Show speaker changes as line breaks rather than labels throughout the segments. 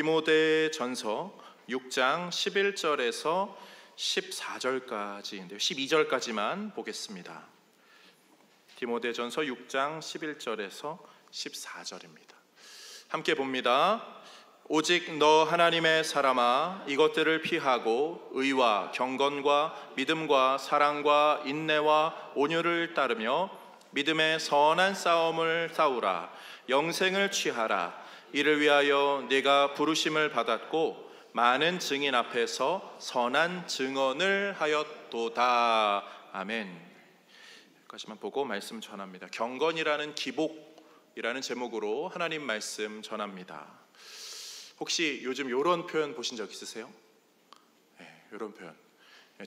디모데전서 6장 11절에서 14절까지인데요. 12절까지만 보겠습니다. 디모데전서 6장 11절에서 14절입니다. 함께 봅니다. 오직 너 하나님의 사람아, 이것들을 피하고 의와 경건과 믿음과 사랑과 인내와 온유를 따르며 믿음의 선한 싸움을 싸우라. 영생을 취하라. 이를 위하여 네가 부르심을 받았고 많은 증인 앞에서 선한 증언을 하였도다. 아멘. 여기까지만 보고 말씀 전합니다. 경건이라는 기복이라는 제목으로 하나님 말씀 전합니다. 혹시 요즘 이런 표현 보신 적 있으세요? 네, 이런 표현.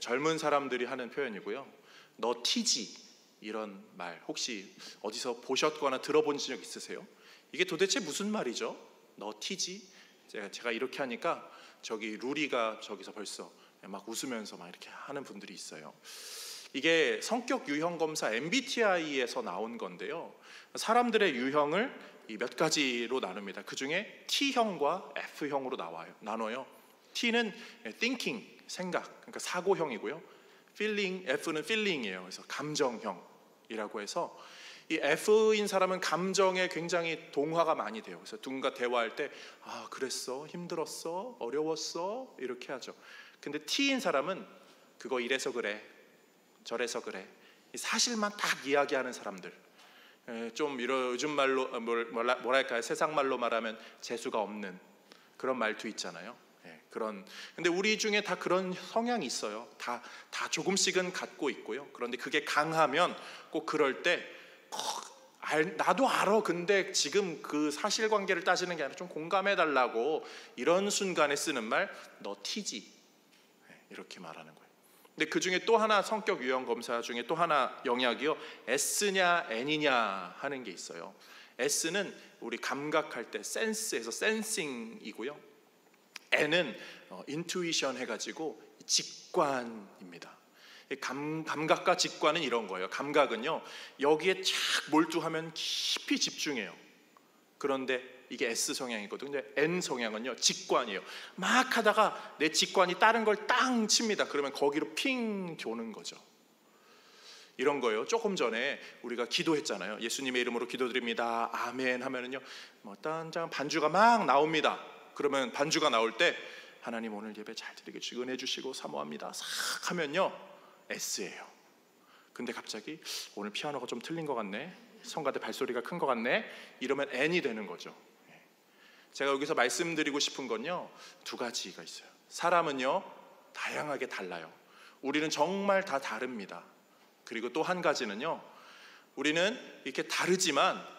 젊은 사람들이 하는 표현이고요. 너 티지, 이런 말 혹시 어디서 보셨거나 들어본 적 있으세요? 이게 도대체 무슨 말이죠? 너 티지? 제가 이렇게 하니까 저기 루리가 저기서 벌써 막 웃으면서 막 이렇게 하는 분들이 있어요. 이게 성격 유형 검사 MBTI에서 나온 건데요. 사람들의 유형을 이 몇 가지로 나눕니다. 그 중에 T형과 F형으로 나눠요. T는 thinking, 생각, 그러니까 사고형이고요. feeling, F는 feeling이에요. 그래서 감정형이라고 해서 이 F인 사람은 감정에 굉장히 동화가 많이 돼요. 그래서 누군가 대화할 때 아, 그랬어? 힘들었어? 어려웠어? 이렇게 하죠. 근데 T인 사람은 그거 이래서 그래, 저래서 그래, 사실만 딱 이야기하는 사람들. 좀 요즘 말로 뭐랄까요? 세상 말로 말하면 재수가 없는 그런 말도 있잖아요. 그런. 근데 우리 중에 다 그런 성향이 있어요. 다 조금씩은 갖고 있고요. 그런데 그게 강하면 꼭 그럴 때 나도 알아. 근데 지금 그 사실관계를 따지는 게 아니라 좀 공감해 달라고 이런 순간에 쓰는 말, 너 티지. 이렇게 말하는 거예요. 근데 그 중에 또 하나 성격 유형 검사 중에 또 하나 영역이요. S냐 N이냐 하는 게 있어요. S는 우리 감각할 때 센스에서 센싱이고요. N은 인투이션 해가지고 직관입니다. 감각과 직관은 이런 거예요. 감각은요, 여기에 착 몰두하면 깊이 집중해요. 그런데 이게 S 성향이거든요. 근데 N 성향은요, 직관이에요. 막 하다가 내 직관이 다른 걸 땅 칩니다. 그러면 거기로 핑 도는 거죠. 이런 거예요. 조금 전에 우리가 기도했잖아요. 예수님의 이름으로 기도드립니다. 아멘 하면은요, 딴장 반주가 막 나옵니다. 그러면 반주가 나올 때 하나님 오늘 예배 잘 드리게 은혜 주시고 사모합니다. 싹 하면요, S예요. 근데 갑자기 오늘 피아노가 좀 틀린 것 같네, 성가대 발소리가 큰 것 같네, 이러면 N이 되는 거죠. 제가 여기서 말씀드리고 싶은 건요, 두 가지가 있어요. 사람은요, 다양하게 달라요. 우리는 정말 다 다릅니다. 그리고 또 한 가지는요, 우리는 이렇게 다르지만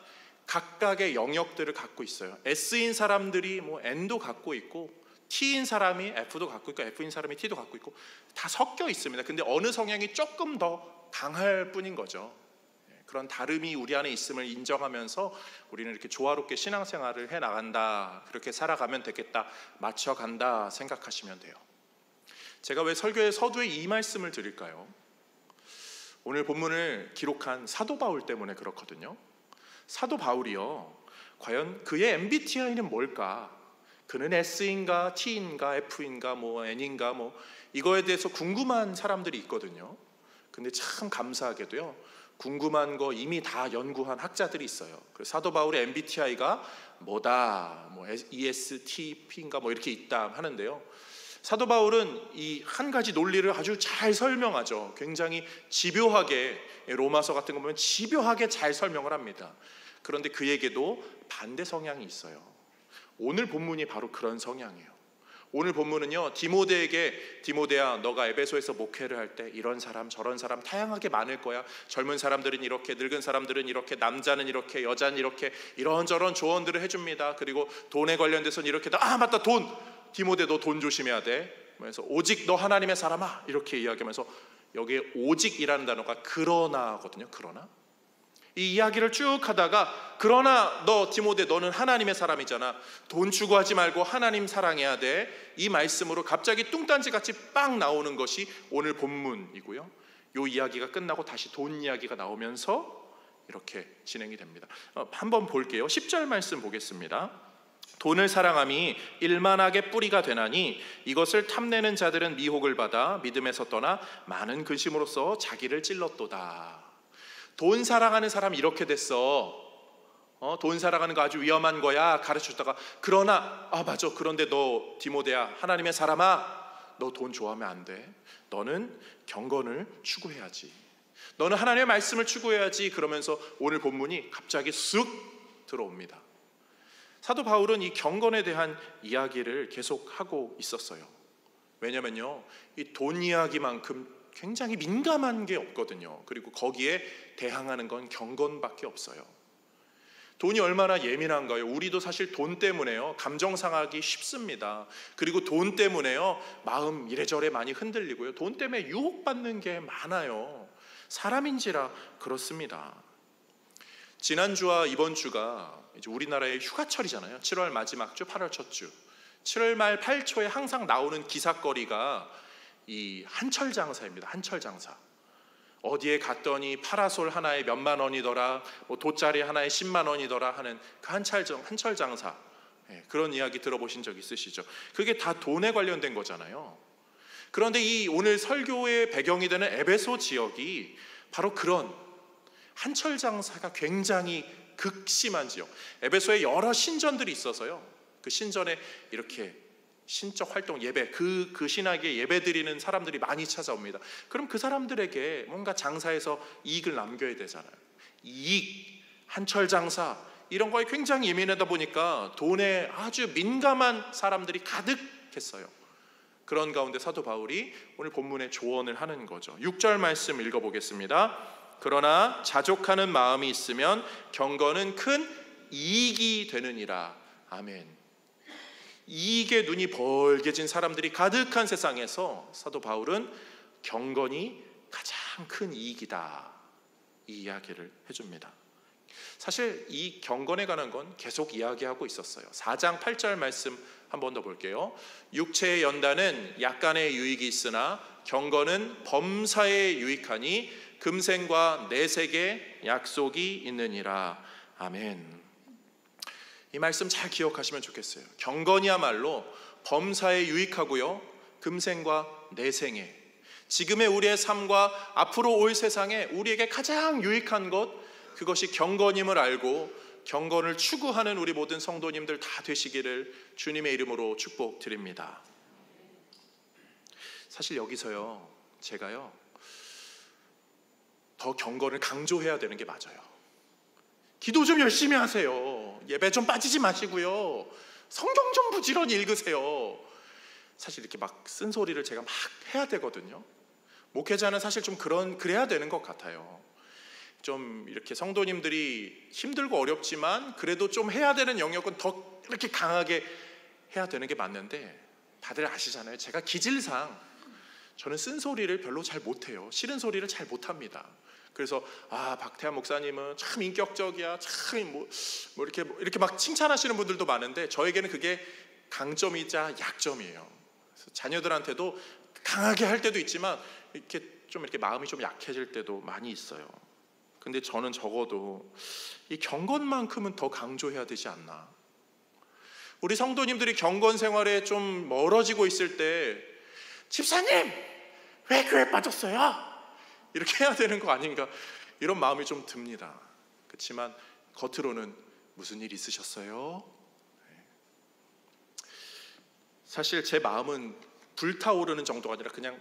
각각의 영역들을 갖고 있어요. S인 사람들이 N도 갖고 있고, T인 사람이 F도 갖고 있고, F인 사람이 T도 갖고 있고, 다 섞여 있습니다. 근데 어느 성향이 조금 더 강할 뿐인 거죠. 그런 다름이 우리 안에 있음을 인정하면서 우리는 이렇게 조화롭게 신앙생활을 해나간다, 그렇게 살아가면 되겠다, 맞춰간다 생각하시면 돼요. 제가 왜 설교의 서두에 이 말씀을 드릴까요? 오늘 본문을 기록한 사도 바울 때문에 그렇거든요. 사도 바울이요, 과연 그의 MBTI는 뭘까? 그는 S인가 T인가 F인가 N인가 이거에 대해서 궁금한 사람들이 있거든요. 근데 참 감사하게도요, 궁금한 거 이미 다 연구한 학자들이 있어요. 그래서 사도 바울의 MBTI가 뭐다, ESTP인가 이렇게 있다 하는데요. 사도 바울은 이 한 가지 논리를 아주 잘 설명하죠. 굉장히 집요하게, 로마서 같은 거 보면 집요하게 잘 설명을 합니다. 그런데 그에게도 반대 성향이 있어요. 오늘 본문이 바로 그런 성향이에요. 오늘 본문은요, 디모데에게 디모데야, 너가 에베소에서 목회를 할 때 이런 사람 저런 사람 다양하게 많을 거야. 젊은 사람들은 이렇게, 늙은 사람들은 이렇게, 남자는 이렇게, 여자는 이렇게, 이런저런 조언들을 해줍니다. 그리고 돈에 관련돼서는 이렇게, 맞다, 돈, 디모데 너 돈 조심해야 돼. 그래서 오직 너 하나님의 사람아, 이렇게 이야기하면서 여기에 오직이라는 단어가 그러나거든요. 그러나 이 이야기를 쭉 하다가, 그러나 너 디모데 너는 하나님의 사람이잖아, 돈 추구하지 말고 하나님 사랑해야 돼, 이 말씀으로 갑자기 뚱딴지같이 빵 나오는 것이 오늘 본문이고요. 이 이야기가 끝나고 다시 돈 이야기가 나오면서 이렇게 진행이 됩니다. 한번 볼게요. 10절 말씀 보겠습니다. 돈을 사랑함이 일만하게 뿌리가 되나니 이것을 탐내는 자들은 미혹을 받아 믿음에서 떠나 많은 근심으로써 자기를 찔렀도다. 돈 사랑하는 사람이 이렇게 됐어. 돈 사랑하는 거 아주 위험한 거야 가르쳐주다가, 그러나 맞아, 그런데 너 디모데야, 하나님의 사람아, 너 돈 좋아하면 안 돼. 너는 경건을 추구해야지. 너는 하나님의 말씀을 추구해야지. 그러면서 오늘 본문이 갑자기 쓱 들어옵니다. 사도 바울은 이 경건에 대한 이야기를 계속하고 있었어요. 왜냐면요, 이 돈 이야기만큼 굉장히 민감한 게 없거든요. 그리고 거기에 대항하는 건 경건밖에 없어요. 돈이 얼마나 예민한가요? 우리도 사실 돈 때문에요, 감정 상하기 쉽습니다. 그리고 돈 때문에요, 마음 이래저래 많이 흔들리고요. 돈 때문에 유혹받는 게 많아요. 사람인지라 그렇습니다. 지난주와 이번 주가 이제 우리나라의 휴가철이잖아요. 7월 마지막 주, 8월 첫 주. 7월 말 8초에 항상 나오는 기사거리가 이 한철 장사입니다. 한철 장사. 어디에 갔더니 파라솔 하나에 몇만 원이더라, 뭐 돗자리 하나에 10만 원이더라 하는 그 한철 장사. 그런 이야기 들어보신 적 있으시죠? 그게 다 돈에 관련된 거잖아요. 그런데 이 오늘 설교의 배경이 되는 에베소 지역이 바로 그런 한철 장사가 굉장히 극심한 지역. 에베소에 여러 신전들이 있어서요, 그 신전에 이렇게 신적 활동 예배, 그 신학에 예배 드리는 사람들이 많이 찾아옵니다. 그럼 그 사람들에게 뭔가 장사해서 이익을 남겨야 되잖아요. 이익, 한철 장사, 이런 거에 굉장히 예민하다 보니까 돈에 아주 민감한 사람들이 가득했어요. 그런 가운데 사도 바울이 오늘 본문에 조언을 하는 거죠. 6절 말씀 읽어보겠습니다. 그러나 자족하는 마음이 있으면 경건은 큰 이익이 되느니라. 아멘. 이익에 눈이 벌게진 사람들이 가득한 세상에서 사도 바울은 경건이 가장 큰 이익이다, 이 이야기를 해줍니다. 사실 이 경건에 관한 건 계속 이야기하고 있었어요. 4장 8절 말씀 한 번 더 볼게요. 육체의 연단은 약간의 유익이 있으나 경건은 범사에 유익하니 금생과 내색의 약속이 있느니라. 아멘. 이 말씀 잘 기억하시면 좋겠어요. 경건이야말로 범사에 유익하고요, 금생과 내생에, 지금의 우리의 삶과 앞으로 올 세상에 우리에게 가장 유익한 것, 그것이 경건임을 알고 경건을 추구하는 우리 모든 성도님들 다 되시기를 주님의 이름으로 축복드립니다. 사실 여기서요, 제가요 더 경건을 강조해야 되는 게 맞아요. 기도 좀 열심히 하세요. 예배 좀 빠지지 마시고요. 성경 좀 부지런히 읽으세요. 사실 이렇게 막 쓴소리를 제가 막 해야 되거든요. 목회자는 사실 좀 그래야 되는 것 같아요. 좀 이렇게 성도님들이 힘들고 어렵지만 그래도 좀 해야 되는 영역은 더 이렇게 강하게 해야 되는 게 맞는데, 다들 아시잖아요. 제가 기질상 저는 쓴소리를 별로 잘 못해요. 싫은 소리를 잘 못합니다. 그래서 박태환 목사님은 참 인격적이야, 참 뭐 이렇게 막 칭찬하시는 분들도 많은데, 저에게는 그게 강점이자 약점이에요. 그래서 자녀들한테도 강하게 할 때도 있지만 이렇게 마음이 좀 약해질 때도 많이 있어요. 근데 저는 적어도 이 경건만큼은 더 강조해야 되지 않나. 우리 성도님들이 경건 생활에 좀 멀어지고 있을 때, 집사님 왜 교회 빠졌어요? 이렇게 해야 되는 거 아닌가, 이런 마음이 좀 듭니다. 그렇지만 겉으로는 무슨 일 있으셨어요? 사실 제 마음은 불타오르는 정도가 아니라 그냥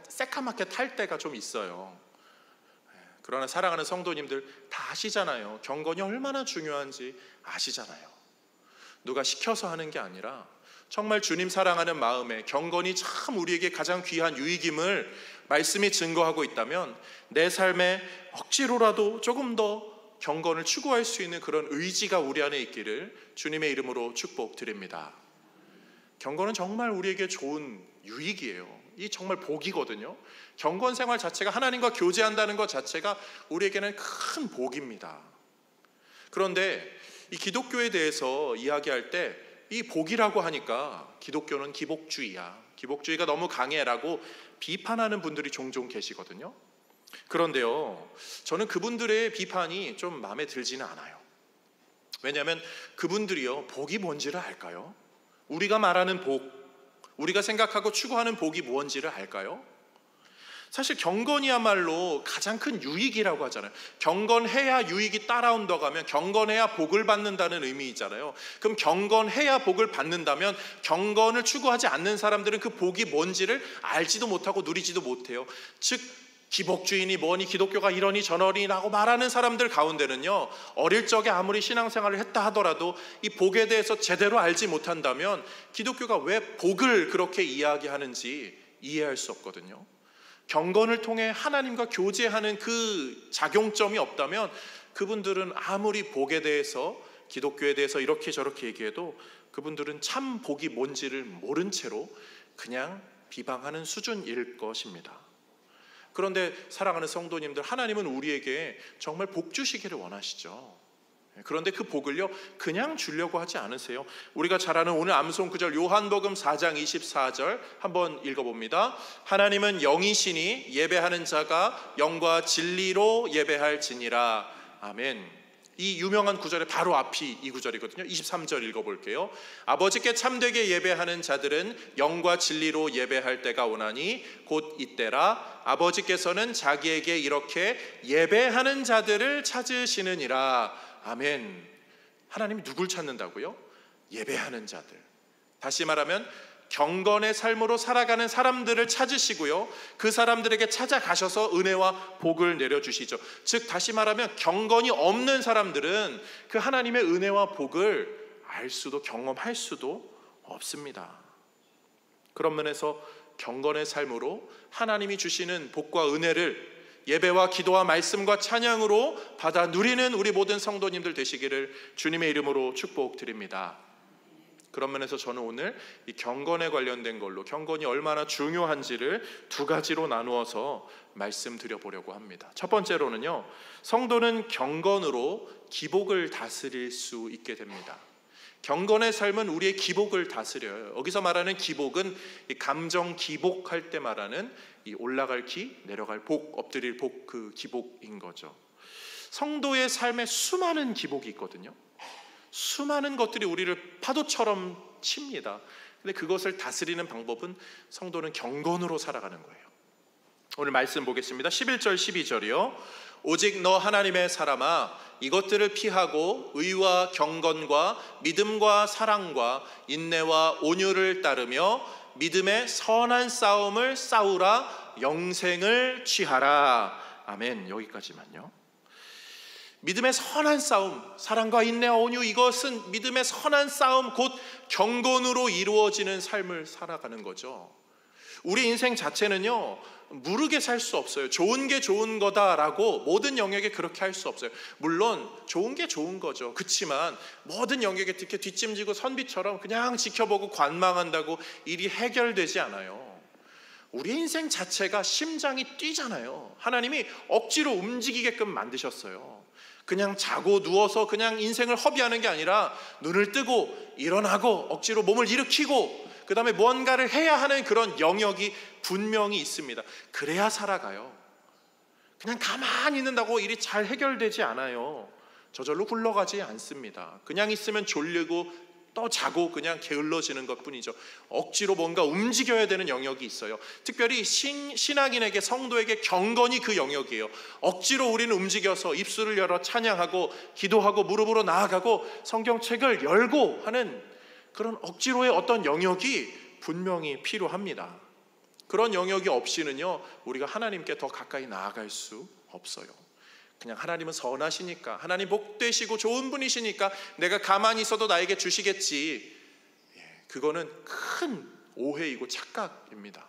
새카맣게 탈 때가 좀 있어요. 그러나 사랑하는 성도님들 다 아시잖아요. 경건이 얼마나 중요한지 아시잖아요. 누가 시켜서 하는 게 아니라 정말 주님 사랑하는 마음에 경건이 참 우리에게 가장 귀한 유익임을 말씀이 증거하고 있다면, 내 삶에 억지로라도 조금 더 경건을 추구할 수 있는 그런 의지가 우리 안에 있기를 주님의 이름으로 축복드립니다. 경건은 정말 우리에게 좋은 유익이에요. 이 정말 복이거든요. 경건 생활 자체가, 하나님과 교제한다는 것 자체가 우리에게는 큰 복입니다. 그런데 이 기독교에 대해서 이야기할 때 이 복이라고 하니까 기독교는 기복주의야, 기복주의가 너무 강해라고 비판하는 분들이 종종 계시거든요. 그런데요, 저는 그분들의 비판이 좀 마음에 들지는 않아요. 왜냐하면 그분들이요, 복이 뭔지를 알까요? 우리가 말하는 복, 우리가 생각하고 추구하는 복이 무엇인지를 알까요? 사실 경건이야말로 가장 큰 유익이라고 하잖아요. 경건해야 유익이 따라온다고 하면 경건해야 복을 받는다는 의미이잖아요. 그럼 경건해야 복을 받는다면 경건을 추구하지 않는 사람들은 그 복이 뭔지를 알지도 못하고 누리지도 못해요. 즉 기복주의니 뭐니 기독교가 이러니 저러니라고 말하는 사람들 가운데는요, 어릴 적에 아무리 신앙생활을 했다 하더라도 이 복에 대해서 제대로 알지 못한다면 기독교가 왜 복을 그렇게 이야기하는지 이해할 수 없거든요. 경건을 통해 하나님과 교제하는 그 작용점이 없다면 그분들은 아무리 복에 대해서, 기독교에 대해서 이렇게 저렇게 얘기해도 그분들은 참 복이 뭔지를 모른 채로 그냥 비방하는 수준일 것입니다. 그런데 사랑하는 성도님들, 하나님은 우리에게 정말 복 주시기를 원하시죠. 그런데 그 복을요, 그냥 주려고 하지 않으세요. 우리가 잘 아는 오늘 암송 구절 요한복음 4장 24절 한번 읽어봅니다. 하나님은 영이시니 예배하는 자가 영과 진리로 예배할지니라. 아멘. 이 유명한 구절의 바로 앞이 이 구절이거든요. 23절 읽어볼게요. 아버지께 참되게 예배하는 자들은 영과 진리로 예배할 때가 오나니 곧 이때라. 아버지께서는 자기에게 이렇게 예배하는 자들을 찾으시느니라. 아멘. 하나님이 누굴 찾는다고요? 예배하는 자들. 다시 말하면 경건의 삶으로 살아가는 사람들을 찾으시고요, 그 사람들에게 찾아가셔서 은혜와 복을 내려주시죠. 즉 다시 말하면 경건이 없는 사람들은 그 하나님의 은혜와 복을 알 수도 경험할 수도 없습니다. 그런 면에서 경건의 삶으로 하나님이 주시는 복과 은혜를 예배와 기도와 말씀과 찬양으로 받아 누리는 우리 모든 성도님들 되시기를 주님의 이름으로 축복드립니다. 그런 면에서 저는 오늘 이 경건에 관련된 걸로, 경건이 얼마나 중요한지를 두 가지로 나누어서 말씀드려 보려고 합니다. 첫 번째로는요, 성도는 경건으로 기복을 다스릴 수 있게 됩니다. 경건의 삶은 우리의 기복을 다스려요. 여기서 말하는 기복은 이 감정 기복할 때 말하는 이 올라갈 기, 내려갈 복, 엎드릴 복, 그 기복인 거죠. 성도의 삶에 수많은 기복이 있거든요. 수많은 것들이 우리를 파도처럼 칩니다. 근데 그것을 다스리는 방법은 성도는 경건으로 살아가는 거예요. 오늘 말씀 보겠습니다. 11절 12절이요. 오직 너 하나님의 사람아, 이것들을 피하고 의와 경건과 믿음과 사랑과 인내와 온유를 따르며 믿음의 선한 싸움을 싸우라. 영생을 취하라. 아멘. 여기까지만요. 믿음의 선한 싸움, 사랑과 인내와 온유, 이것은 믿음의 선한 싸움, 곧 경건으로 이루어지는 삶을 살아가는 거죠. 우리 인생 자체는요, 무르게 살 수 없어요. 좋은 게 좋은 거다라고 모든 영역에 그렇게 할 수 없어요. 물론 좋은 게 좋은 거죠. 그렇지만 모든 영역에 이렇게 뒷짐지고 선비처럼 그냥 지켜보고 관망한다고 일이 해결되지 않아요. 우리 인생 자체가 심장이 뛰잖아요. 하나님이 억지로 움직이게끔 만드셨어요. 그냥 자고 누워서 그냥 인생을 허비하는 게 아니라 눈을 뜨고 일어나고 억지로 몸을 일으키고 그 다음에 뭔가를 해야 하는 그런 영역이 분명히 있습니다. 그래야 살아가요. 그냥 가만히 있는다고 일이 잘 해결되지 않아요. 저절로 굴러가지 않습니다. 그냥 있으면 졸리고 또 자고 그냥 게을러지는 것뿐이죠. 억지로 뭔가 움직여야 되는 영역이 있어요. 특별히 신앙인에게, 성도에게 경건이 그 영역이에요. 억지로 우리는 움직여서 입술을 열어 찬양하고 기도하고 무릎으로 나아가고 성경책을 열고 하는 그런 억지로의 어떤 영역이 분명히 필요합니다. 그런 영역이 없이는요, 우리가 하나님께 더 가까이 나아갈 수 없어요. 그냥 하나님은 선하시니까, 하나님 복되시고 좋은 분이시니까 내가 가만히 있어도 나에게 주시겠지. 그거는 큰 오해이고 착각입니다.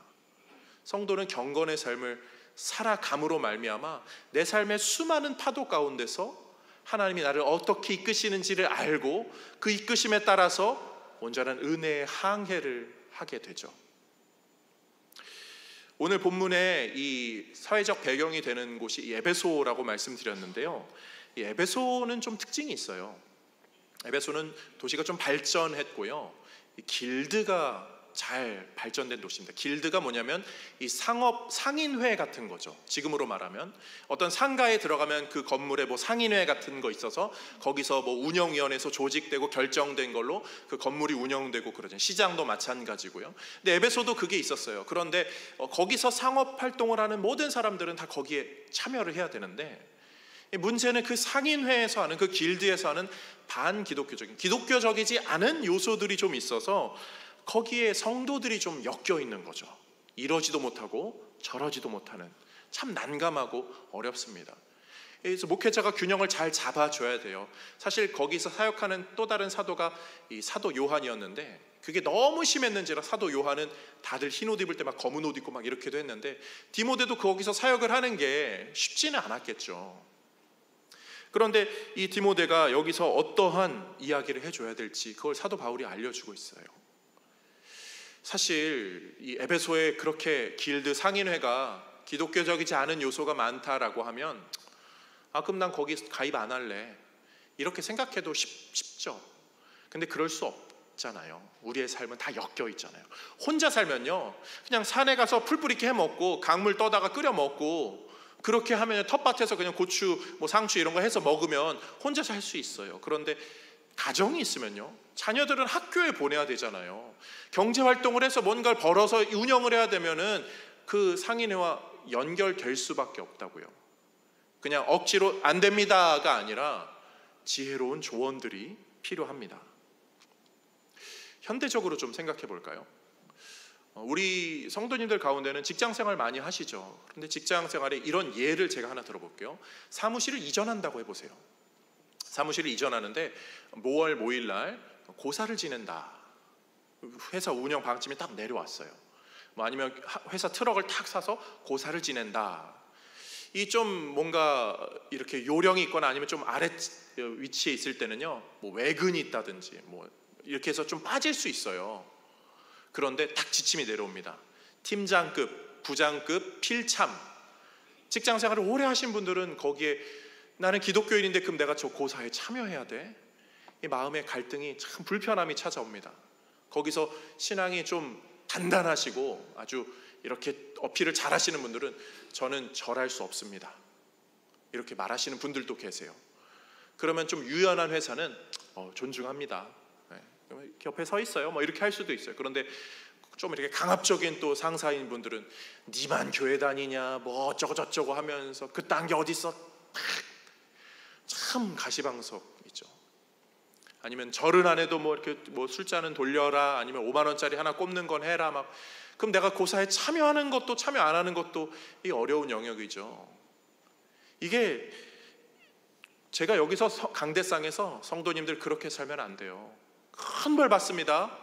성도는 경건의 삶을 살아감으로 말미암아 내 삶의 수많은 파도 가운데서 하나님이 나를 어떻게 이끄시는지를 알고 그 이끄심에 따라서 온전한 은혜의 항해를 하게 되죠. 오늘 본문의 이 사회적 배경이 되는 곳이 에베소라고 말씀드렸는데요. 이 에베소는 좀 특징이 있어요. 에베소는 도시가 좀 발전했고요. 길드가 잘 발전된 도시입니다. 길드가 뭐냐면 이 상업 상인회 같은 거죠. 지금으로 말하면 어떤 상가에 들어가면 그 건물에 뭐 상인회 같은 거 있어서 거기서 뭐 운영위원회에서 조직되고 결정된 걸로 그 건물이 운영되고 그러죠. 시장도 마찬가지고요. 근데 에베소도 그게 있었어요. 그런데 거기서 상업 활동을 하는 모든 사람들은 다 거기에 참여를 해야 되는데, 문제는 그 상인회에서 하는, 그 길드에서 하는 반기독교적인, 기독교적이지 않은 요소들이 좀 있어서 거기에 성도들이 좀 엮여 있는 거죠. 이러지도 못하고 저러지도 못하는, 참 난감하고 어렵습니다. 그래서 목회자가 균형을 잘 잡아줘야 돼요. 사실 거기서 사역하는 또 다른 사도가 이 사도 요한이었는데, 그게 너무 심했는지라 사도 요한은 다들 흰 옷 입을 때 막 검은 옷 입고 막 이렇게도 했는데, 디모데도 거기서 사역을 하는 게 쉽지는 않았겠죠. 그런데 이 디모데가 여기서 어떠한 이야기를 해줘야 될지 그걸 사도 바울이 알려주고 있어요. 사실 이 에베소에 그렇게 길드 상인회가 기독교적이지 않은 요소가 많다라고 하면, 그럼 난 거기 가입 안 할래, 이렇게 생각해도 쉽죠. 근데 그럴 수 없잖아요. 우리의 삶은 다 엮여 있잖아요. 혼자 살면요, 그냥 산에 가서 풀 뿌리게 해먹고 강물 떠다가 끓여 먹고 그렇게 하면 텃밭에서 그냥 고추, 뭐 상추 이런 거 해서 먹으면 혼자서 할 수 있어요. 그런데 가정이 있으면요, 자녀들은 학교에 보내야 되잖아요. 경제 활동을 해서 뭔가를 벌어서 운영을 해야 되면은 그 상인회와 연결될 수밖에 없다고요. 그냥 억지로 안 됩니다가 아니라 지혜로운 조언들이 필요합니다. 현대적으로 좀 생각해 볼까요? 우리 성도님들 가운데는 직장 생활 많이 하시죠. 그런데 직장 생활에 이런 예를 제가 하나 들어볼게요. 사무실을 이전한다고 해보세요. 사무실을 이전하는데 뭐월 뭐일 날 고사를 지낸다. 회사 운영 방침이 딱 내려왔어요. 뭐 아니면 회사 트럭을 탁 사서 고사를 지낸다. 이 좀 뭔가 이렇게 요령이 있거나 아니면 좀 아래 위치에 있을 때는요, 뭐 외근이 있다든지 뭐 이렇게 해서 좀 빠질 수 있어요. 그런데 딱 지침이 내려옵니다. 팀장급, 부장급, 필참. 직장 생활을 오래 하신 분들은 거기에 나는 기독교인인데 그럼 내가 저 고사에 참여해야 돼? 이 마음의 갈등이 참 불편함이 찾아옵니다. 거기서 신앙이 좀 단단하시고 아주 이렇게 어필을 잘 하시는 분들은 저는 절할 수 없습니다, 이렇게 말하시는 분들도 계세요. 그러면 좀 유연한 회사는 존중합니다, 옆에 서 있어요, 뭐 이렇게 할 수도 있어요. 그런데 좀 이렇게 강압적인 또 상사인 분들은 니만 교회 다니냐 뭐 어쩌고 저쩌고 하면서 그딴 게 어딨어, 참 가시방석이죠. 아니면 절은 안 해도 뭐 이렇게 뭐 술잔은 돌려라, 아니면 5만 원짜리 하나 꼽는 건 해라, 막 그럼 내가 고사에 참여하는 것도 참여 안 하는 것도 이 어려운 영역이죠. 이게 제가 여기서 강대상에서 성도님들 그렇게 살면 안 돼요. 큰 벌 받습니다.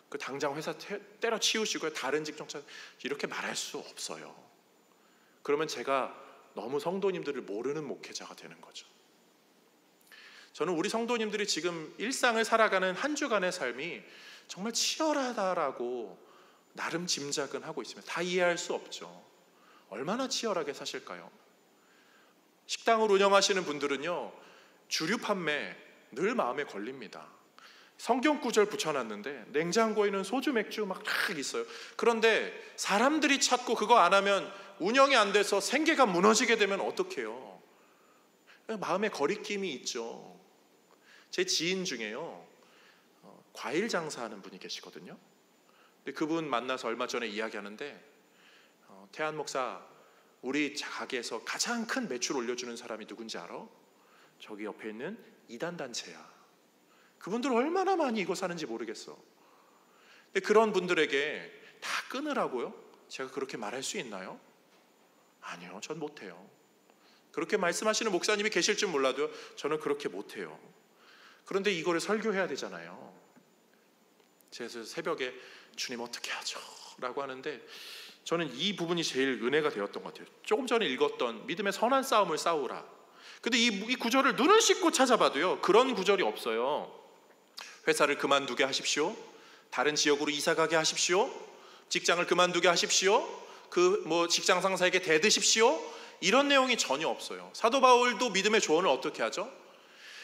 그 당장 회사 때려치우시고요, 다른 직종 찾아, 이렇게 말할 수 없어요. 그러면 제가 너무 성도님들을 모르는 목회자가 되는 거죠. 저는 우리 성도님들이 지금 일상을 살아가는 한 주간의 삶이 정말 치열하다라고 나름 짐작은 하고 있습니다. 다 이해할 수 없죠. 얼마나 치열하게 사실까요? 식당을 운영하시는 분들은요, 주류 판매 늘 마음에 걸립니다. 성경 구절 붙여놨는데 냉장고에는 소주 맥주 막 딱 있어요. 그런데 사람들이 찾고 그거 안 하면 운영이 안 돼서 생계가 무너지게 되면 어떡해요? 마음에 거리낌이 있죠. 제 지인 중에요, 과일 장사하는 분이 계시거든요. 근데 그분 만나서 얼마 전에 이야기하는데, 태한 목사, 우리 가게에서 가장 큰 매출 올려주는 사람이 누군지 알아? 저기 옆에 있는 이단 단체야. 그분들 얼마나 많이 이거 사는지 모르겠어. 근데 그런 분들에게 다 끊으라고요? 제가 그렇게 말할 수 있나요? 아니요, 전 못해요. 그렇게 말씀하시는 목사님이 계실 줄 몰라도요, 저는 그렇게 못해요. 그런데 이거를 설교해야 되잖아요. 제가 새벽에 주님 어떻게 하죠? 라고 하는데 저는 이 부분이 제일 은혜가 되었던 것 같아요. 조금 전에 읽었던 믿음의 선한 싸움을 싸우라. 근데 이 구절을 눈을 씻고 찾아봐도요, 그런 구절이 없어요. 회사를 그만두게 하십시오, 다른 지역으로 이사가게 하십시오, 직장을 그만두게 하십시오, 그 뭐 직장 상사에게 대드십시오, 이런 내용이 전혀 없어요. 사도 바울도 믿음의 조언을 어떻게 하죠?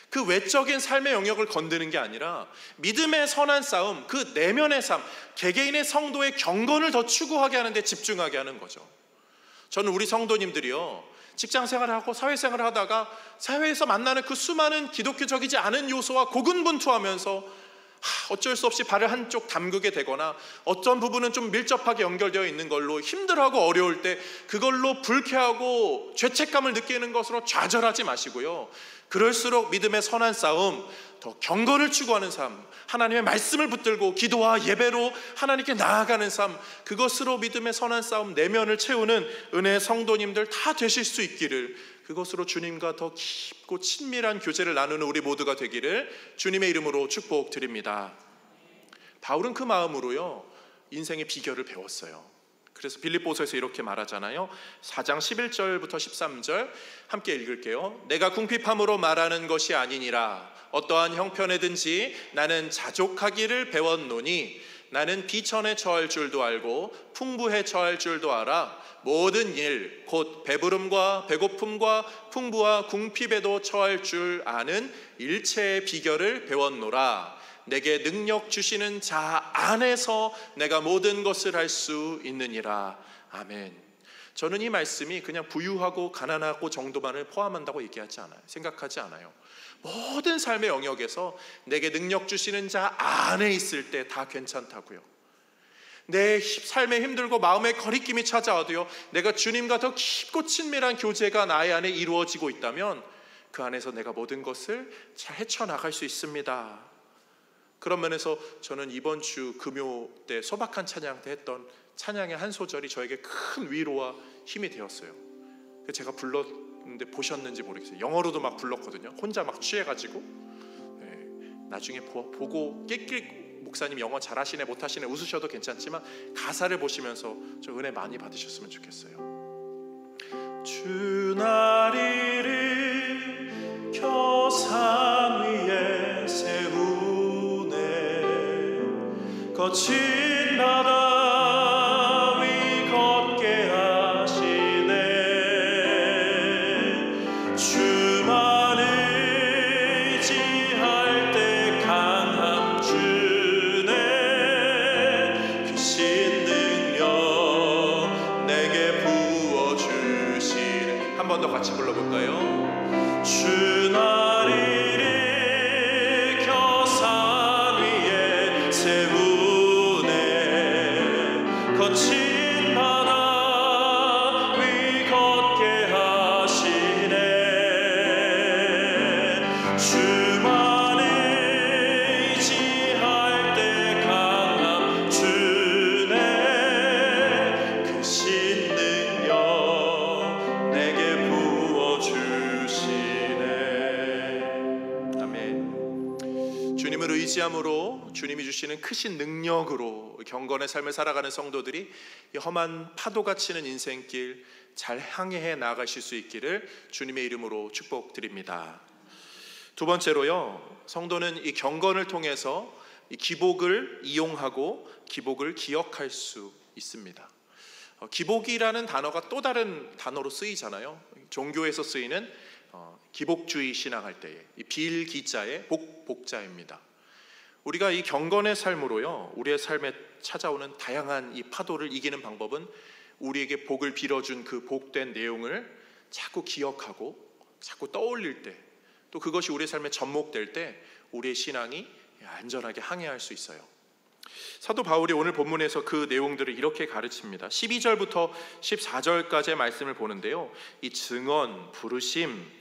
그 외적인 삶의 영역을 건드는 게 아니라 믿음의 선한 싸움, 그 내면의 삶, 개개인의 성도의 경건을 더 추구하게 하는 데 집중하게 하는 거죠. 저는 우리 성도님들이요, 직장생활을 하고 사회생활을 하다가 사회에서 만나는 그 수많은 기독교적이지 않은 요소와 고군분투하면서 어쩔 수 없이 발을 한쪽 담그게 되거나 어떤 부분은 좀 밀접하게 연결되어 있는 걸로 힘들어하고 어려울 때 그걸로 불쾌하고 죄책감을 느끼는 것으로 좌절하지 마시고요, 그럴수록 믿음의 선한 싸움, 더 경건을 추구하는 삶, 하나님의 말씀을 붙들고 기도와 예배로 하나님께 나아가는 삶, 그것으로 믿음의 선한 싸움, 내면을 채우는 은혜의 성도님들 다 되실 수 있기를, 그것으로 주님과 더 깊고 친밀한 교제를 나누는 우리 모두가 되기를 주님의 이름으로 축복드립니다. 바울은 그 마음으로요, 인생의 비결을 배웠어요. 그래서 빌립보서에서 이렇게 말하잖아요. 4장 11절부터 13절 함께 읽을게요. 내가 궁핍함으로 말하는 것이 아니니라. 어떠한 형편에든지 나는 자족하기를 배웠노니 나는 비천에 처할 줄도 알고 풍부에 처할 줄도 알아. 모든 일 곧 배부름과 배고픔과 풍부와 궁핍에도 처할 줄 아는 일체의 비결을 배웠노라. 내게 능력 주시는 자 안에서 내가 모든 것을 할 수 있느니라. 아멘. 저는 이 말씀이 그냥 부유하고 가난하고 정도만을 포함한다고 얘기하지 않아요. 생각하지 않아요. 모든 삶의 영역에서 내게 능력 주시는 자 안에 있을 때 다 괜찮다고요. 내 삶에 힘들고 마음에 거리낌이 찾아와도요, 내가 주님과 더 깊고 친밀한 교제가 나의 안에 이루어지고 있다면 그 안에서 내가 모든 것을 잘 헤쳐나갈 수 있습니다. 그런 면에서 저는 이번 주 금요 때 소박한 찬양 때 했던 찬양의 한 소절이 저에게 큰 위로와 힘이 되었어요. 제가 불렀는데 보셨는지 모르겠어요. 영어로도 막 불렀거든요. 혼자 막 취해가지고. 나중에 보고 낄낄 목사님 영어 잘하시네 못하시네 웃으셔도 괜찮지만 가사를 보시면서 저 은혜 많이 받으셨으면 좋겠어요. 주 나리를 교산 위에 세우네. 거친 바다 위 걷게 하시네. 주만 의지할 때 강함 주네. 크신 능력 내게 부어주시네. 한 번 더 같이 불러볼까요? 주 나리를 교산 위에 세우네. 거친 바다 위 걷게 하시네. 주만 의지할 때 강함 주네. 크신 능력 내게 부어주시네. 아멘. 주님을 의지함으로 주님이 주시는 크신 능력으로 경건의 삶을 살아가는 성도들이 이 험한 파도가 치는 인생길 잘 항해해 나가실 수 있기를 주님의 이름으로 축복드립니다. 두 번째로요, 성도는 이 경건을 통해서 이 기복을 이용하고 기복을 기억할 수 있습니다. 기복이라는 단어가 또 다른 단어로 쓰이잖아요. 종교에서 쓰이는 기복주의 신앙할 때에 이 빌기자의 복자입니다. 우리가 이 경건의 삶으로요, 우리의 삶에 찾아오는 다양한 이 파도를 이기는 방법은 우리에게 복을 빌어준 그 복된 내용을 자꾸 기억하고 자꾸 떠올릴 때, 또 그것이 우리의 삶에 접목될 때 우리의 신앙이 안전하게 항해할 수 있어요. 사도 바울이 오늘 본문에서 그 내용들을 이렇게 가르칩니다. 12절부터 14절까지의 말씀을 보는데요, 이 증언, 부르심,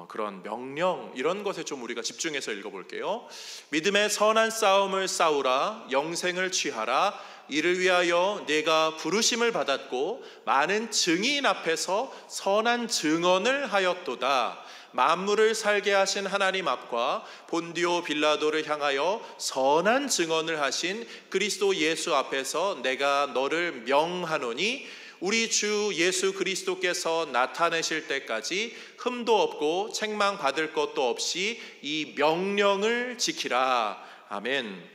그런 명령, 이런 것에 좀 우리가 집중해서 읽어볼게요. 믿음의 선한 싸움을 싸우라. 영생을 취하라. 이를 위하여 내가 부르심을 받았고 많은 증인 앞에서 선한 증언을 하였도다. 만물을 살게 하신 하나님 앞과 본디오 빌라도를 향하여 선한 증언을 하신 그리스도 예수 앞에서 내가 너를 명하노니 우리 주 예수 그리스도께서 나타내실 때까지 흠도 없고 책망받을 것도 없이 이 명령을 지키라. 아멘.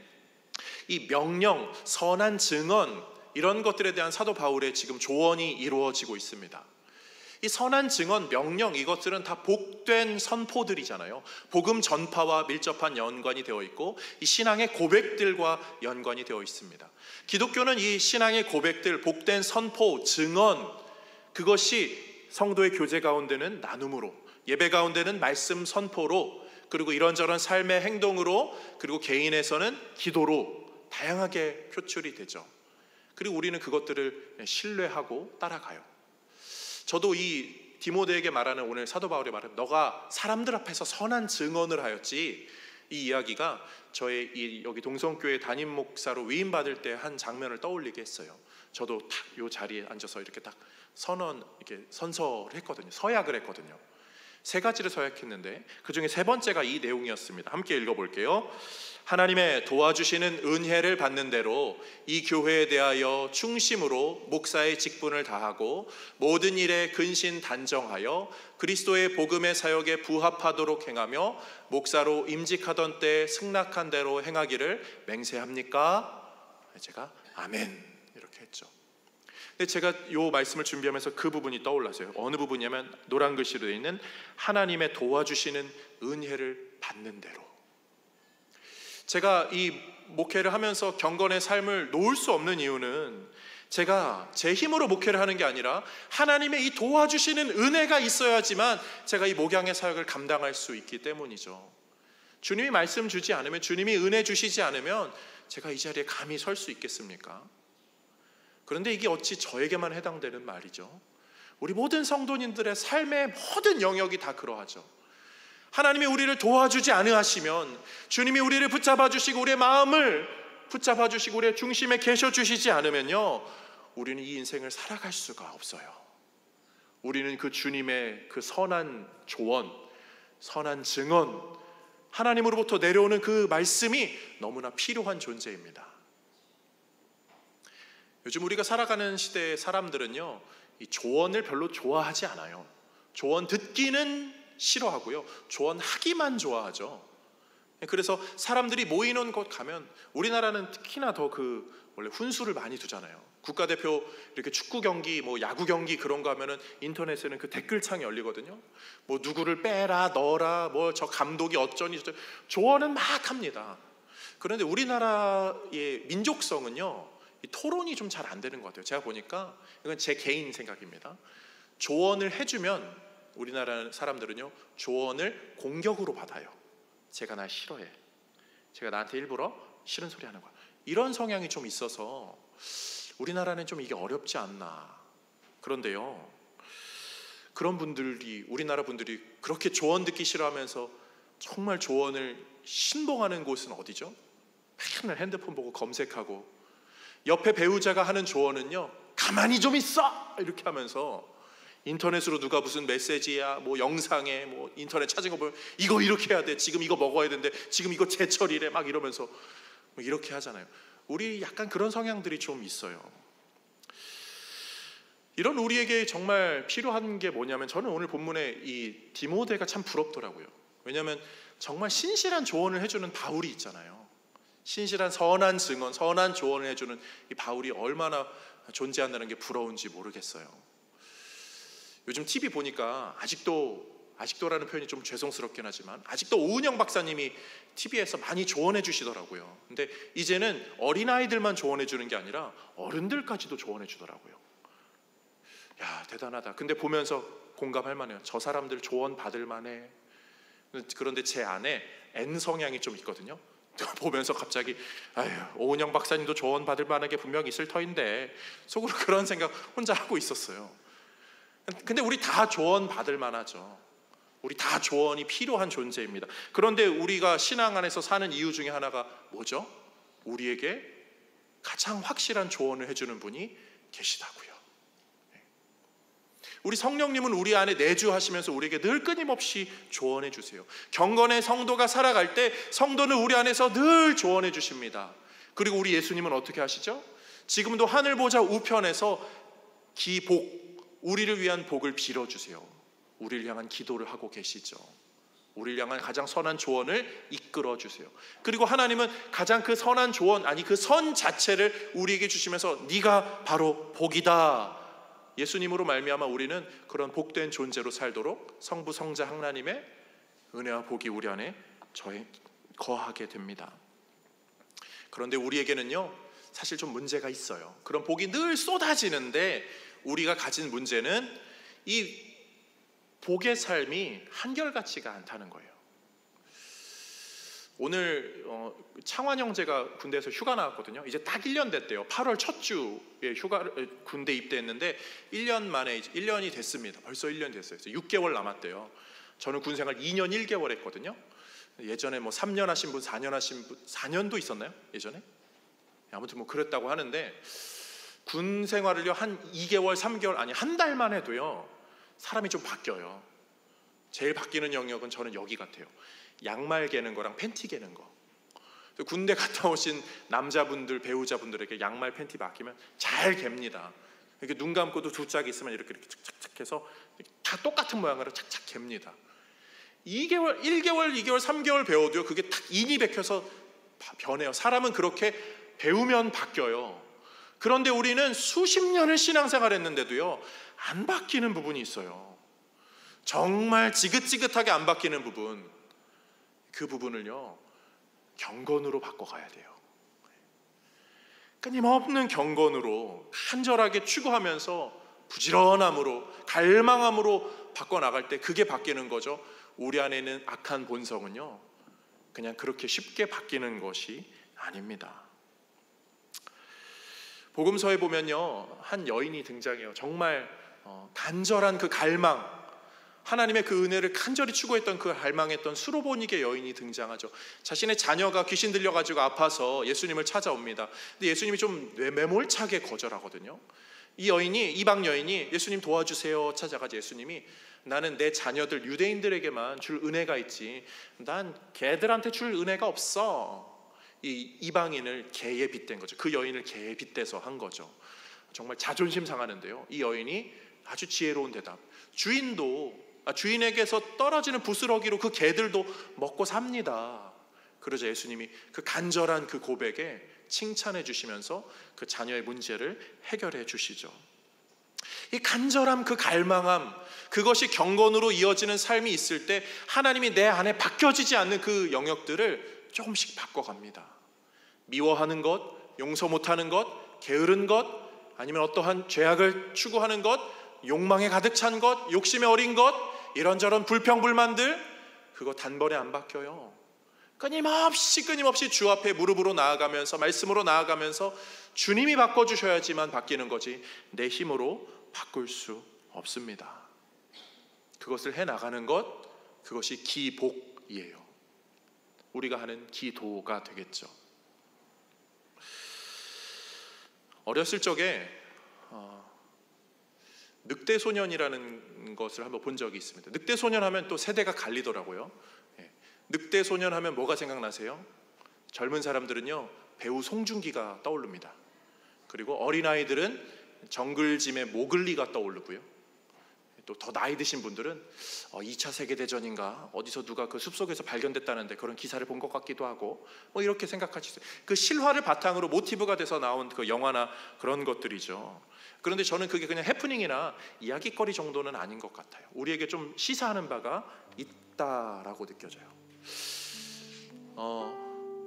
이 명령, 선한 증언, 이런 것들에 대한 사도 바울의 지금 조언이 이루어지고 있습니다. 이 선한 증언, 명령, 이것들은 다 복된 선포들이잖아요. 복음 전파와 밀접한 연관이 되어 있고 이 신앙의 고백들과 연관이 되어 있습니다. 기독교는 이 신앙의 고백들, 복된 선포, 증언, 그것이 성도의 교제 가운데는 나눔으로, 예배 가운데는 말씀 선포로, 그리고 이런저런 삶의 행동으로, 그리고 개인에서는 기도로 다양하게 표출이 되죠. 그리고 우리는 그것들을 신뢰하고 따라가요. 저도 이 디모데에게 말하는, 오늘 사도 바울이 말하는 너가 사람들 앞에서 선한 증언을 하였지, 이 이야기가 저의 여기 동성교회 담임 목사로 위임받을 때 한 장면을 떠올리게 했어요. 저도 딱 이 자리에 앉아서 이렇게 딱 이렇게 선서를 했거든요. 서약을 했거든요. 3가지를 서약했는데 그 중에 3번째가 이 내용이었습니다. 함께 읽어볼게요. 하나님의 도와주시는 은혜를 받는 대로 이 교회에 대하여 충심으로 목사의 직분을 다하고 모든 일에 근신 단정하여 그리스도의 복음의 사역에 부합하도록 행하며 목사로 임직하던 때 승낙한 대로 행하기를 맹세합니까? 제가 아멘 이렇게 했죠. 근데 제가 이 말씀을 준비하면서 그 부분이 떠올랐어요. 어느 부분이냐면 노란 글씨로 되어 있는 하나님의 도와주시는 은혜를 받는 대로. 제가 이 목회를 하면서 경건의 삶을 놓을 수 없는 이유는 제가 제 힘으로 목회를 하는 게 아니라 하나님의 이 도와주시는 은혜가 있어야지만 제가 이 목양의 사역을 감당할 수 있기 때문이죠. 주님이 말씀 주지 않으면, 주님이 은혜 주시지 않으면 제가 이 자리에 감히 설 수 있겠습니까? 그런데 이게 어찌 저에게만 해당되는 말이죠. 우리 모든 성도님들의 삶의 모든 영역이 다 그러하죠. 하나님이 우리를 도와주지 않으시면, 주님이 우리를 붙잡아 주시고 우리의 마음을 붙잡아 주시고 우리의 중심에 계셔 주시지 않으면요, 우리는 이 인생을 살아갈 수가 없어요. 우리는 그 주님의 그 선한 조언, 선한 증언, 하나님으로부터 내려오는 그 말씀이 너무나 필요한 존재입니다. 요즘 우리가 살아가는 시대의 사람들은요, 이 조언을 별로 좋아하지 않아요. 조언 듣기는 싫어하고요, 조언하기만 좋아하죠. 그래서 사람들이 모이는 곳 가면, 우리나라는 특히나 더 원래 훈수를 많이 두잖아요. 국가대표 이렇게 축구 경기, 야구 경기 그런 거 하면은 인터넷에는 그 댓글창이 열리거든요. 누구를 빼라, 넣어라, 저 감독이 어쩌니, 조언은 막 합니다. 그런데 우리나라의 민족성은요, 이 토론이 좀 잘 안 되는 것 같아요. 제가 보니까, 이건 제 개인 생각입니다. 조언을 해주면 우리나라 사람들은요, 조언을 공격으로 받아요. 제가 날 싫어해, 제가 나한테 일부러 싫은 소리 하는 거야, 이런 성향이 좀 있어서 우리나라는 좀 이게 어렵지 않나. 그런데요, 그런 분들이, 우리나라 분들이 그렇게 조언 듣기 싫어하면서 정말 조언을 신봉하는 곳은 어디죠? 맨날 핸드폰 보고 검색하고, 옆에 배우자가 하는 조언은요, 가만히 좀 있어! 이렇게 하면서 인터넷으로 누가 무슨 메시지야, 영상에 인터넷 찾은 거 보면 이거 이렇게 해야 돼, 지금 이거 먹어야 되는데 지금 이거 제철이래, 막 이러면서 이렇게 하잖아요. 우리 약간 그런 성향들이 좀 있어요. 이런 우리에게 정말 필요한 게 뭐냐면, 저는 오늘 본문에 이 디모데가 참 부럽더라고요. 왜냐하면 정말 신실한 조언을 해주는 바울이 있잖아요. 신실한 선한 증언, 선한 조언을 해주는 이 바울이 얼마나 존재한다는 게 부러운지 모르겠어요. 요즘 TV 보니까 아직도라는 표현이 좀 죄송스럽긴 하지만, 아직도 오은영 박사님이 TV에서 많이 조언해 주시더라고요. 근데 이제는 어린아이들만 조언해 주는 게 아니라 어른들까지도 조언해 주더라고요. 야, 대단하다. 근데 보면서 공감할 만해요. 저 사람들 조언 받을 만해. 그런데 제 안에 N 성향이 좀 있거든요. 보면서 갑자기, 아유, 오은영 박사님도 조언 받을 만한 게 분명히 있을 터인데, 속으로 그런 생각 혼자 하고 있었어요. 근데 우리 다 조언 받을 만하죠. 우리 다 조언이 필요한 존재입니다. 그런데 우리가 신앙 안에서 사는 이유 중에 하나가 뭐죠? 우리에게 가장 확실한 조언을 해주는 분이 계시다고요. 우리 성령님은 우리 안에 내주하시면서 우리에게 늘 끊임없이 조언해 주세요. 경건의 성도가 살아갈 때 성도는 우리 안에서 늘 조언해 주십니다. 그리고 우리 예수님은 어떻게 하시죠? 지금도 하늘 보좌 우편에서 기복, 우리를 위한 복을 빌어주세요. 우리를 향한 기도를 하고 계시죠. 우리를 향한 가장 선한 조언을 이끌어 주세요. 그리고 하나님은 가장 그 선한 조언, 그 선 자체를 우리에게 주시면서 네가 바로 복이다, 예수님으로 말미암아 우리는 그런 복된 존재로 살도록 성부 성자 하나님의 은혜와 복이 우리 안에 거하게 됩니다. 그런데 우리에게는요, 사실 좀 문제가 있어요. 그런 복이 늘 쏟아지는데 우리가 가진 문제는 이 복의 삶이 한결같지가 않다는 거예요. 오늘 창환 형제가 군대에서 휴가 나왔거든요. 이제 딱 1년 됐대요. 8월 첫 주에 군대 입대했는데 1년 만에 1년이 됐습니다. 벌써 1년 됐어요. 6개월 남았대요. 저는 군 생활 2년 1개월 했거든요. 예전에 뭐 3년 하신 분, 4년 하신 분, 4년도 있었나요? 예전에? 아무튼 뭐 그랬다고 하는데, 군 생활을요 한 2개월, 3개월, 아니 한 달만 해도요 사람이 좀 바뀌어요. 제일 바뀌는 영역은 저는 여기 같아요. 양말 개는 거랑 팬티 개는 거. 군대 갔다 오신 남자분들, 배우자분들에게 양말 팬티 맡기면 잘 갭니다. 이렇게 눈 감고도 두 짝이 있으면 이렇게 착착착 해서 다 똑같은 모양으로 착착 갭니다. 2개월, 1개월, 2개월, 3개월 배워도요 그게 딱 인이 bek혀서 변해요. 사람은 그렇게 배우면 바뀌어요. 그런데 우리는 수십 년을 신앙생활 했는데도요 안 바뀌는 부분이 있어요. 정말 지긋지긋하게 안 바뀌는 부분, 그 부분을요 경건으로 바꿔가야 돼요. 끊임없는 경건으로 간절하게 추구하면서 부지런함으로, 갈망함으로 바꿔나갈 때 그게 바뀌는 거죠. 우리 안에 있는 악한 본성은요 그냥 그렇게 쉽게 바뀌는 것이 아닙니다. 복음서에 보면요 한 여인이 등장해요. 정말 간절한 그 갈망, 하나님의 그 은혜를 간절히 추구했던 그 갈망했던 수로보니게 여인이 등장하죠. 자신의 자녀가 귀신 들려가지고 아파서 예수님을 찾아옵니다. 근데 예수님이 좀 매몰차게 거절하거든요. 이 여인이, 이방 여인이 예수님 도와주세요 찾아가지, 예수님이 나는 내 자녀들 유대인들에게만 줄 은혜가 있지 난 걔들한테 줄 은혜가 없어. 이 이방인을 개에 빗댄 거죠. 그 여인을 개에 빗대서 한 거죠. 정말 자존심 상하는데요, 이 여인이 아주 지혜로운 대답. 주인에게서 떨어지는 부스러기로 그 개들도 먹고 삽니다. 그러자 예수님이 그 간절한 그 고백에 칭찬해 주시면서 그 자녀의 문제를 해결해 주시죠. 이 간절함, 그 갈망함, 그것이 경건으로 이어지는 삶이 있을 때 하나님이 내 안에 바뀌어지지 않는 그 영역들을 조금씩 바꿔갑니다. 미워하는 것, 용서 못하는 것, 게으른 것, 아니면 어떠한 죄악을 추구하는 것, 욕망에 가득 찬 것, 욕심에 어린 것, 이런저런 불평불만들, 그거 단번에 안 바뀌어요. 끊임없이 주 앞에 무릎으로 나아가면서, 말씀으로 나아가면서 주님이 바꿔주셔야지만 바뀌는 거지 내 힘으로 바꿀 수 없습니다. 그것을 해나가는 것, 그것이 기복이에요. 우리가 하는 기도가 되겠죠. 어렸을 적에 늑대소년이라는 것을 한번 본 적이 있습니다. 늑대소년 하면 또 세대가 갈리더라고요. 늑대소년 하면 뭐가 생각나세요? 젊은 사람들은요 배우 송중기가 떠오릅니다. 그리고 어린아이들은 정글짐의 모글리가 떠오르고요. 또 더 나이 드신 분들은 2차 세계대전인가 어디서 누가 그 숲속에서 발견됐다는데 그런 기사를 본 것 같기도 하고 뭐 이렇게 생각하시죠. 그 실화를 바탕으로 모티브가 돼서 나온 그 영화나 그런 것들이죠. 그런데 저는 그게 그냥 해프닝이나 이야기거리 정도는 아닌 것 같아요. 우리에게 좀 시사하는 바가 있다라고 느껴져요.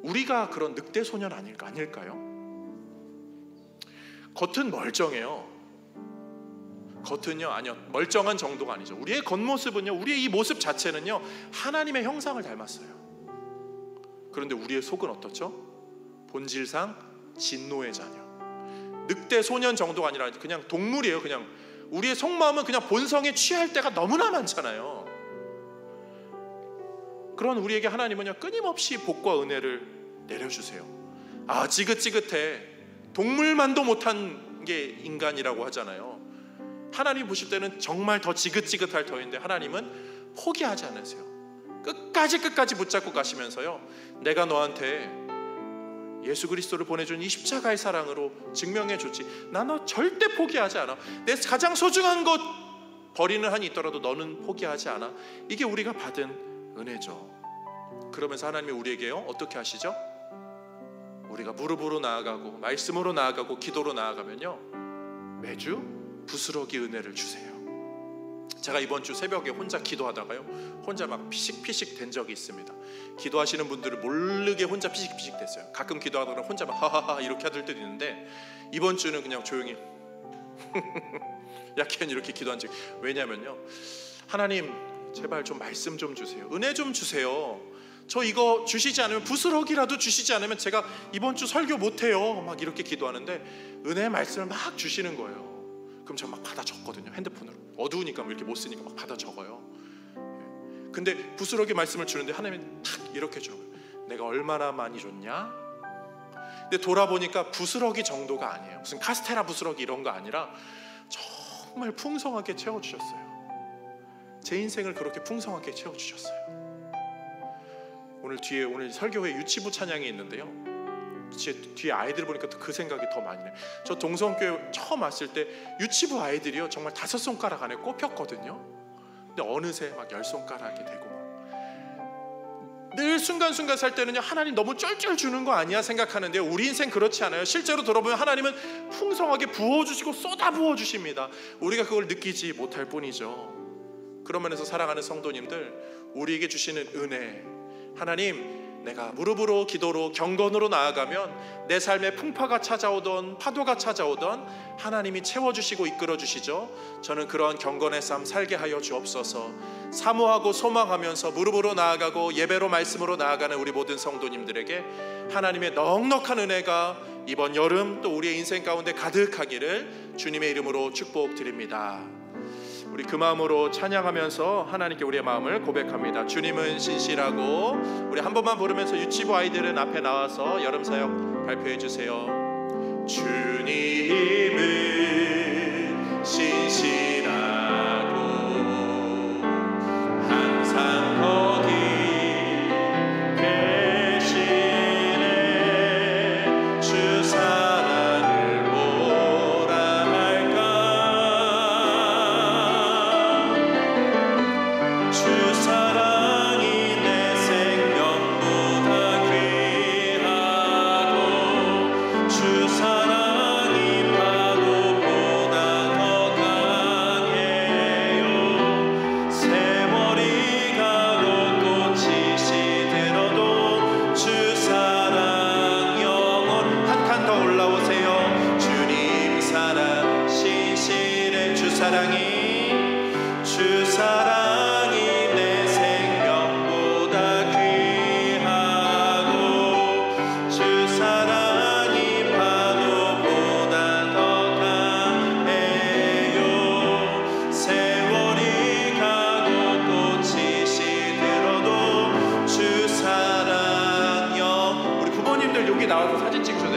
우리가 그런 늑대 소년 아닐까요? 겉은 멀쩡해요. 겉은요, 아니요, 멀쩡한 정도가 아니죠. 우리의 겉모습은요, 우리의 이 모습 자체는요 하나님의 형상을 닮았어요. 그런데 우리의 속은 어떻죠? 본질상 진노의 자녀, 늑대 소년 정도가 아니라 그냥 동물이에요. 그냥 우리의 속마음은 그냥 본성에 취할 때가 너무나 많잖아요. 그런 우리에게 하나님은요 끊임없이 복과 은혜를 내려주세요. 지긋지긋해, 동물만도 못한 게 인간이라고 하잖아요. 하나님 보실 때는 정말 더 지긋지긋할 터인데 하나님은 포기하지 않으세요. 끝까지 붙잡고 가시면서요, 내가 너한테 예수 그리스도를 보내준 이 십자가의 사랑으로 증명해 줬지, 나 너 절대 포기하지 않아. 내 가장 소중한 것 버리는 한이 있더라도 너는 포기하지 않아. 이게 우리가 받은 은혜죠. 그러면서 하나님이 우리에게요 어떻게 하시죠? 우리가 무릎으로 나아가고 말씀으로 나아가고 기도로 나아가면요 매주 부스러기 은혜를 주세요. 제가 이번 주 새벽에 혼자 기도하다가요, 혼자 막 피식피식 된 적이 있습니다. 기도하시는 분들은 모르게 혼자 피식피식 됐어요. 가끔 기도하다가 혼자 막 하하하 이렇게 하들 때도 있는데, 이번 주는 그냥 조용히 약간 이렇게 기도한 적이. 왜냐면요, 하나님 제발 좀 말씀 좀 주세요. 은혜 좀 주세요. 저 이거 주시지 않으면, 부스러기라도 주시지 않으면 제가 이번 주 설교 못해요. 막 이렇게 기도하는데 은혜의 말씀을 막 주시는 거예요. 그럼 제가 막 받아 적거든요. 핸드폰으로. 어두우니까 뭐 이렇게 못 쓰니까 막 받아 적어요. 근데 부스러기 말씀을 주는데 하나님이 탁 이렇게 줘요. 내가 얼마나 많이 줬냐? 근데 돌아보니까 부스러기 정도가 아니에요. 무슨 카스테라 부스러기 이런 거 아니라 정말 풍성하게 채워주셨어요. 제 인생을 그렇게 풍성하게 채워주셨어요. 오늘 설교회 유치부 찬양이 있는데요, 제 뒤에 아이들 보니까 그 생각이 더 많이 나요. 저 동성교회 처음 왔을 때 유치부 아이들이요, 정말 5손가락 안에 꼽혔거든요. 근데 어느새 막 10손가락이 되고 막. 늘 순간순간 살 때는요, 하나님 너무 쩔쩔 주는 거 아니야 생각하는데요, 우리 인생 그렇지 않아요. 실제로 돌아보면 하나님은 풍성하게 부어주시고 쏟아 부어주십니다. 우리가 그걸 느끼지 못할 뿐이죠. 그런 면에서 사랑하는 성도님들, 우리에게 주시는 은혜, 하나님, 내가 무릎으로 기도로 경건으로 나아가면 내 삶에 풍파가 찾아오던 파도가 찾아오던 하나님이 채워주시고 이끌어주시죠. 저는 그런 경건의 삶 살게 하여 주옵소서. 사모하고 소망하면서 무릎으로 나아가고 예배로 말씀으로 나아가는 우리 모든 성도님들에게 하나님의 넉넉한 은혜가 이번 여름 또 우리의 인생 가운데 가득하기를 주님의 이름으로 축복드립니다. 우리 그 마음으로 찬양하면서 하나님께 우리의 마음을 고백합니다. 주님은 신실하고. 우리 한 번만 부르면서 유치부 아이들은 앞에 나와서 여름 사역 발표해 주세요. 주님은 신실하고 항상 거기 계시네. 주 사랑을 뭐라 할까. 주 사랑이 내 생명보다 귀하고 주 사랑이 파도보다 더 강해요. 세월이 가고 꽃이 시들어도 주 사랑 영원. 한 칸 더 올라오세요. 주님 사랑 신실해. 주 사랑이 내 생명보다 귀하고 주 사랑이 파도보다 더 강해요. 세월이 가고 꽃이 시들어도 주 사랑 영. 우리 부모님들 여기 나와서 사진 찍으셨어요.